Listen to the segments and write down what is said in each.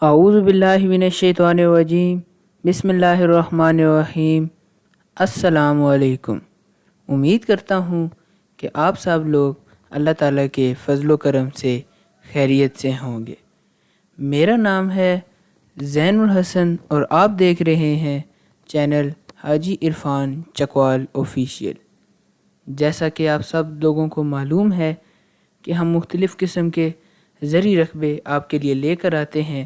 اعوذ باللہ من الشیطان الرجیم بسم اللہ الرحمن الرحیم۔ السلام علیکم۔ امید کرتا ہوں کہ آپ سب لوگ اللہ تعالیٰ کے فضل و کرم سے خیریت سے ہوں گے۔ میرا نام ہے زین الحسن اور آپ دیکھ رہے ہیں چینل حاجی عرفان چکوال آفیشیل۔ جیسا کہ آپ سب لوگوں کو معلوم ہے کہ ہم مختلف قسم کے زرعی رقبے آپ کے لیے لے کر آتے ہیں،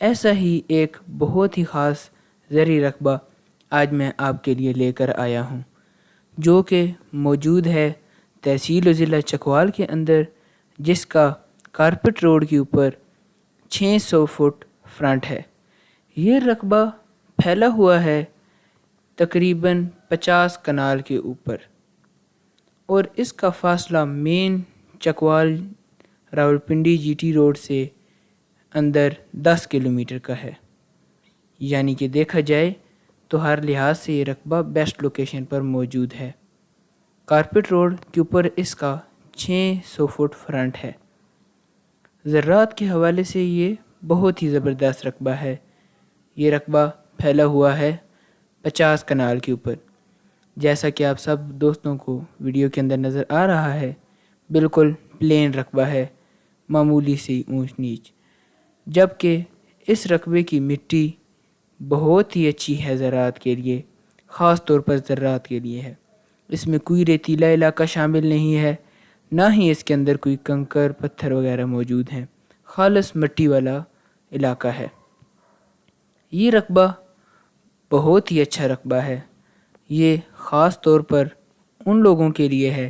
ایسا ہی ایک بہت ہی خاص زرعی رقبہ آج میں آپ کے لیے لے کر آیا ہوں، جو کہ موجود ہے تحصیل و ضلع چکوال کے اندر، جس کا کارپٹ روڈ کے اوپر 600 فٹ فرنٹ ہے۔ یہ رقبہ پھیلا ہوا ہے تقریباً 50 کنال کے اوپر، اور اس کا فاصلہ main Chakwal Rawalpindi G T road سے اندر 10 کلومیٹر کا ہے۔ یعنی کہ دیکھا جائے تو ہر لحاظ سے یہ رقبہ بیسٹ لوکیشن پر موجود ہے۔ کارپٹ روڈ کے اوپر اس کا 600 فٹ فرنٹ ہے۔ زراعت کے حوالے سے یہ بہت ہی زبردست رقبہ ہے۔ یہ رقبہ پھیلا ہوا ہے 50 کنال کے اوپر، جیسا کہ آپ سب دوستوں کو ویڈیو کے اندر نظر آ رہا ہے۔ بالکل پلین رقبہ ہے، معمولی سی اونچ نیچ، جبکہ اس رقبے کی مٹی بہت ہی اچھی ہے زراعت کے لیے، خاص طور پر زراعت کے لیے ہے۔ اس میں کوئی ریتیلا علاقہ شامل نہیں ہے، نہ ہی اس کے اندر کوئی کنکر پتھر وغیرہ موجود ہیں، خالص مٹی والا علاقہ ہے۔ یہ رقبہ بہت ہی اچھا رقبہ ہے۔ یہ خاص طور پر ان لوگوں کے لیے ہے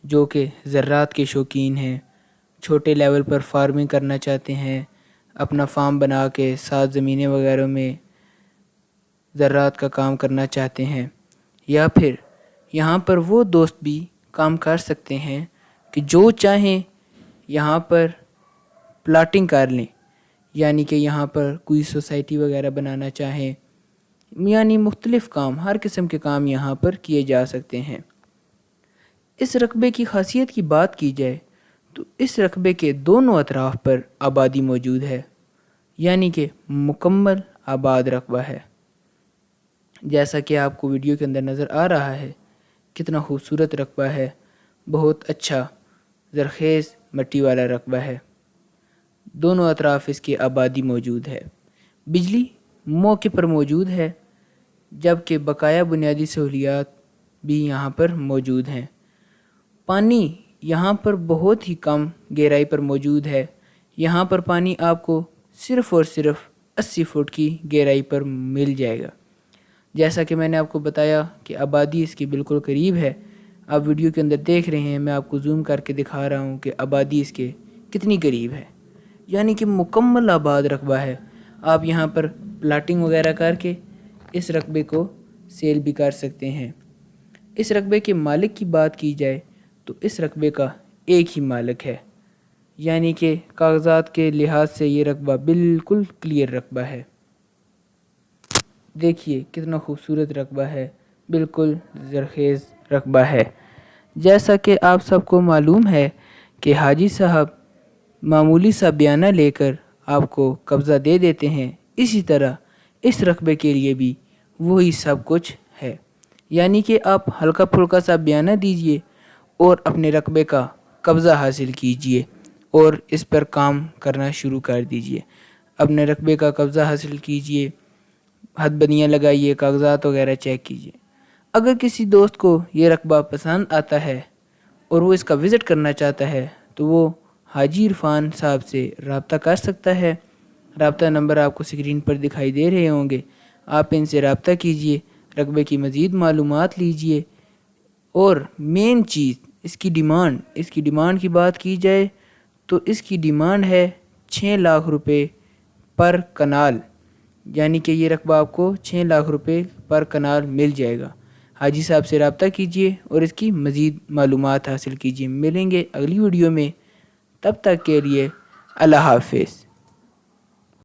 جو کہ زراعت کے شوقین ہیں، چھوٹے لیول پر فارمنگ کرنا چاہتے ہیں، اپنا فارم بنا کے ساتھ زمینیں وغیرہ میں زراعت کا کام کرنا چاہتے ہیں، یا پھر یہاں پر وہ دوست بھی کام کر سکتے ہیں کہ جو چاہیں یہاں پر پلاٹنگ کر لیں، یعنی کہ یہاں پر کوئی سوسائٹی وغیرہ بنانا چاہیں، یعنی مختلف کام، ہر قسم کے کام یہاں پر کیے جا سکتے ہیں۔ اس رقبے کی خاصیت کی بات کی جائے تو اس رقبے کے دونوں اطراف پر آبادی موجود ہے، یعنی کہ مکمل آباد رقبہ ہے۔ جیسا کہ آپ کو ویڈیو کے اندر نظر آ رہا ہے، کتنا خوبصورت رقبہ ہے، بہت اچھا زرخیز مٹی والا رقبہ ہے۔ دونوں اطراف اس کی آبادی موجود ہے، بجلی موقع پر موجود ہے، جبکہ بقایا بنیادی سہولیات بھی یہاں پر موجود ہیں۔ پانی یہاں پر بہت ہی کم گہرائی پر موجود ہے۔ یہاں پر پانی آپ کو صرف اور صرف 80 فٹ کی گہرائی پر مل جائے گا۔ جیسا کہ میں نے آپ کو بتایا کہ آبادی اس کی بالکل قریب ہے، آپ ویڈیو کے اندر دیکھ رہے ہیں، میں آپ کو زوم کر کے دکھا رہا ہوں کہ آبادی اس کے کتنی قریب ہے، یعنی کہ مکمل آباد رقبہ ہے۔ آپ یہاں پر پلاٹنگ وغیرہ کر کے اس رقبے کو سیل بھی کر سکتے ہیں۔ اس رقبے کے مالک کی بات کی جائے تو اس رقبے کا ایک ہی مالک ہے، یعنی کہ کاغذات کے لحاظ سے یہ رقبہ بالکل کلیئر رقبہ ہے۔ دیکھیے کتنا خوبصورت رقبہ ہے، بالکل زرخیز رقبہ ہے۔ جیسا کہ آپ سب کو معلوم ہے کہ حاجی صاحب معمولی سا بیانہ لے کر آپ کو قبضہ دے دیتے ہیں، اسی طرح اس رقبے کے لیے بھی وہی سب کچھ ہے، یعنی کہ آپ ہلکا پھلکا سا بیانہ دیجئے اور اپنے رقبے کا قبضہ حاصل کیجئے اور اس پر کام کرنا شروع کر دیجئے۔ اپنے رقبے کا قبضہ حاصل کیجئے، حد بندیاں لگائیے، کاغذات وغیرہ چیک کیجئے۔ اگر کسی دوست کو یہ رقبہ پسند آتا ہے اور وہ اس کا وزٹ کرنا چاہتا ہے تو وہ حاجی عرفان صاحب سے رابطہ کر سکتا ہے۔ رابطہ نمبر آپ کو اسکرین پر دکھائی دے رہے ہوں گے، آپ ان سے رابطہ کیجئے، رقبے کی مزید معلومات لیجئے۔ اور مین چیز اس کی ڈیمانڈ کی بات کی جائے تو اس کی ڈیمانڈ ہے 6 لاکھ روپے پر کنال، یعنی کہ یہ رقبہ آپ کو 6 لاکھ روپے پر کنال مل جائے گا۔ حاجی صاحب سے رابطہ کیجئے اور اس کی مزید معلومات حاصل کیجئے۔ ملیں گے اگلی ویڈیو میں، تب تک کے لیے اللہ حافظ۔